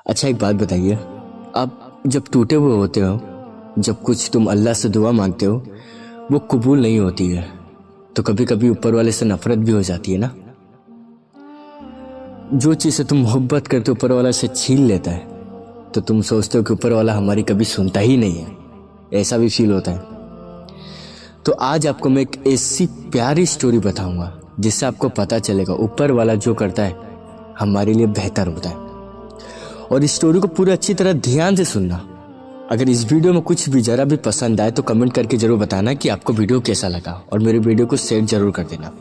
अच्छा एक बात बताइए, आप जब टूटे हुए होते हो, जब कुछ तुम अल्लाह से दुआ मांगते हो वो कबूल नहीं होती है, तो कभी कभी ऊपर वाले से नफरत भी हो जाती है ना। जो चीज़ तुम मोहब्बत करते हो ऊपर वाला से छीन लेता है, तो तुम सोचते हो कि ऊपर वाला हमारी कभी सुनता ही नहीं है। ऐसा भी फील होता है। तो आज आपको मैं एक ऐसी प्यारी स्टोरी बताऊंगा जिससे आपको पता चलेगा ऊपर वाला जो करता है हमारे लिए बेहतर होता है। और इस स्टोरी को पूरी अच्छी तरह ध्यान से सुनना। अगर इस वीडियो में कुछ भी जरा भी पसंद आए तो कमेंट करके जरूर बताना कि आपको वीडियो कैसा लगा, और मेरे वीडियो को शेयर जरूर कर देना।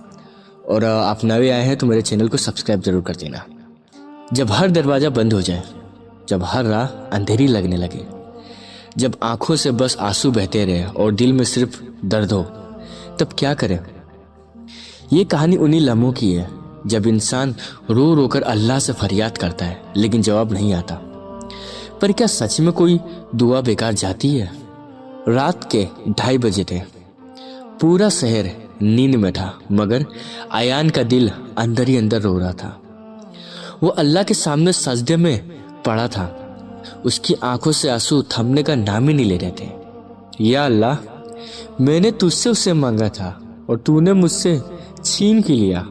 और आप नए आए हैं तो मेरे चैनल को सब्सक्राइब जरूर कर देना। जब हर दरवाज़ा बंद हो जाए, जब हर राह अंधेरी लगने लगे, जब आंखों से बस आंसू बहते रहे और दिल में सिर्फ दर्द हो, तब क्या करें। ये कहानी उन्हीं लम्हों की है जब इंसान रो रो कर अल्लाह से फरियाद करता है लेकिन जवाब नहीं आता। पर क्या सच में कोई दुआ बेकार जाती है। रात के 2:30 बजे थे। पूरा शहर नींद में था, मगर अयान का दिल अंदर ही अंदर रो रहा था। वो अल्लाह के सामने सजदे में पड़ा था। उसकी आंखों से आंसू थमने का नाम ही नहीं ले रहे थे। या अल्लाह, मैंने तुझसे उसे मांगा था और तूने मुझसे छीन के लिया।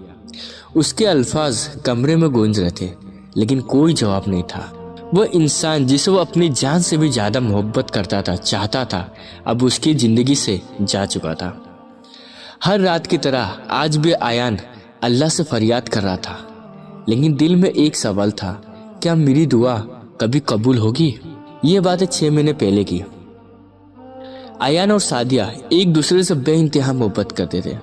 उसके अल्फाज कमरे में गूंज रहे थे, लेकिन कोई जवाब नहीं था। वह इंसान जिसे वो अपनी जान से भी ज्यादा मोहब्बत करता था, चाहता था, अब उसकी जिंदगी से जा चुका था। हर रात की तरह आज भी अयान अल्लाह से फरियाद कर रहा था, लेकिन दिल में एक सवाल था, क्या मेरी दुआ कभी कबूल होगी। ये बात 6 महीने पहले की। अयान और सादिया एक दूसरे से बेइंतहा मोहब्बत करते थे।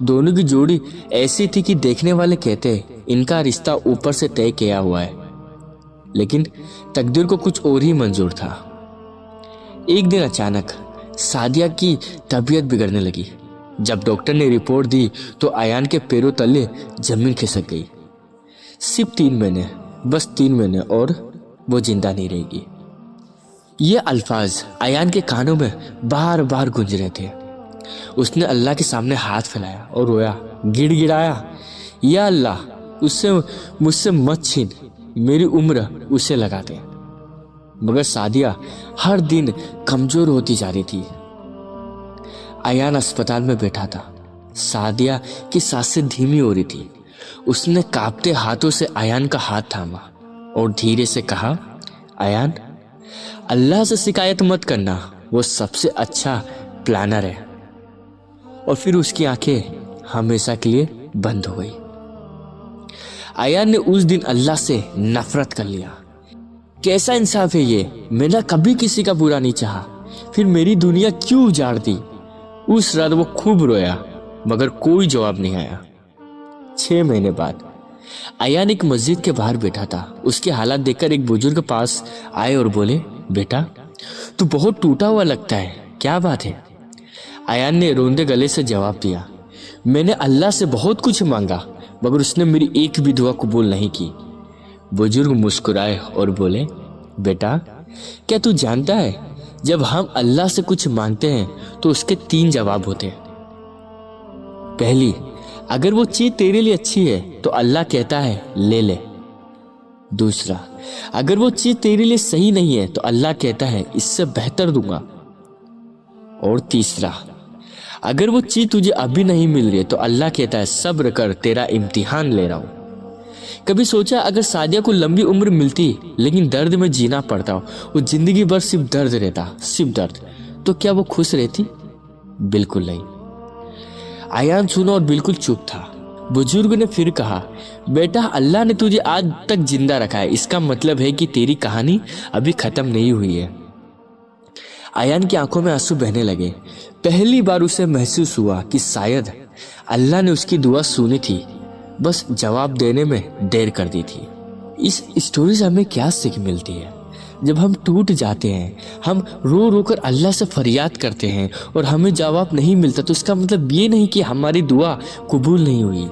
दोनों की जोड़ी ऐसी थी कि देखने वाले कहते इनका रिश्ता ऊपर से तय किया हुआ है, लेकिन तकदीर को कुछ और ही मंजूर था। एक दिन अचानक सादिया की तबीयत बिगड़ने लगी। जब डॉक्टर ने रिपोर्ट दी तो अयान के पैरों तले जमीन खिसक गई। सिर्फ 3 महीने, बस 3 महीने और वो जिंदा नहीं रहेगी। ये अल्फाज अयान के कानों में बार बार गूंज रहे थे। उसने अल्लाह के सामने हाथ फैलाया और रोया, गिड़गिड़ाया, या अल्लाह, उससे मुझसे मत छीन, मेरी उम्र उसे लगा दे। मगर सादिया हर दिन कमजोर होती जा रही थी। अयान अस्पताल में बैठा था। सादिया की सांसें धीमी हो रही थी। उसने कांपते हाथों से अयान का हाथ थामा और धीरे से कहा, अयान, अल्लाह से शिकायत मत करना, वो सबसे अच्छा प्लानर है। और फिर उसकी आंखें हमेशा के लिए बंद हो गई। अयान ने उस दिन अल्लाह से नफरत कर लिया। कैसा इंसाफ है ये, मैंने कभी किसी का बुरा नहीं चाहा, फिर मेरी दुनिया क्यों उजाड़ दी। उस रात वो खूब रोया, मगर कोई जवाब नहीं आया। 6 महीने बाद अयान एक मस्जिद के बाहर बैठा था। उसके हालात देखकर एक बुजुर्ग पास आए और बोले, बेटा, तू बहुत टूटा हुआ लगता है, क्या बात है। अयान ने रोंदे गले से जवाब दिया, मैंने अल्लाह से बहुत कुछ मांगा, मगर उसने मेरी एक भी दुआ कबूल नहीं की। बुजुर्ग मुस्कुराए और बोले, बेटा, क्या तू जानता है, जब हम अल्लाह से कुछ मांगते हैं तो उसके 3 जवाब होते हैं। पहली, अगर वो चीज तेरे लिए अच्छी है तो अल्लाह कहता है ले ले। दूसरा, अगर वो चीज तेरे लिए सही नहीं है तो अल्लाह कहता है इससे बेहतर दूंगा। और तीसरा, अगर वो चीज तुझे अभी नहीं मिल रही है तो अल्लाह कहता है सब्र कर, तेरा इम्तिहान ले रहा हूं। कभी सोचा अगर सादिया को लंबी उम्र मिलती लेकिन दर्द में जीना पड़ता, वो जिंदगी भर सिर्फ दर्द रहता, सिर्फ दर्द, तो क्या वो खुश रहती? बिल्कुल नहीं। अयान सुना और बिल्कुल चुप था। बुजुर्ग ने फिर कहा, बेटा, अल्लाह ने तुझे आज तक जिंदा रखा है, इसका मतलब है कि तेरी कहानी अभी खत्म नहीं हुई है। अयान की आंखों में आंसू बहने लगे। पहली बार उसे महसूस हुआ कि शायद अल्लाह ने उसकी दुआ सुनी थी, बस जवाब देने में देर कर दी थी। इस स्टोरी से हमें क्या सीख मिलती है? जब हम टूट जाते हैं, हम रो रो कर अल्लाह से फरियाद करते हैं और हमें जवाब नहीं मिलता, तो इसका मतलब ये नहीं कि हमारी दुआ कबूल नहीं हुई।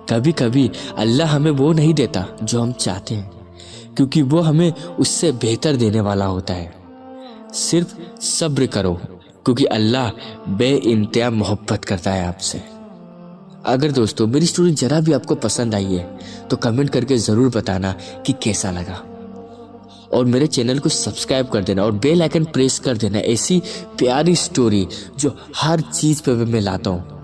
कभी कभी अल्लाह हमें वो नहीं देता जो हम चाहते हैं, क्योंकि वो हमें उससे बेहतर देने वाला होता है। सिर्फ सब्र करो, क्योंकि अल्लाह बेइंतहा मोहब्बत करता है आपसे। अगर दोस्तों मेरी स्टोरी जरा भी आपको पसंद आई है तो कमेंट करके ज़रूर बताना कि कैसा लगा। और मेरे चैनल को सब्सक्राइब कर देना और बेल आइकन प्रेस कर देना। ऐसी प्यारी स्टोरी जो हर चीज़ पे मैं लाता हूँ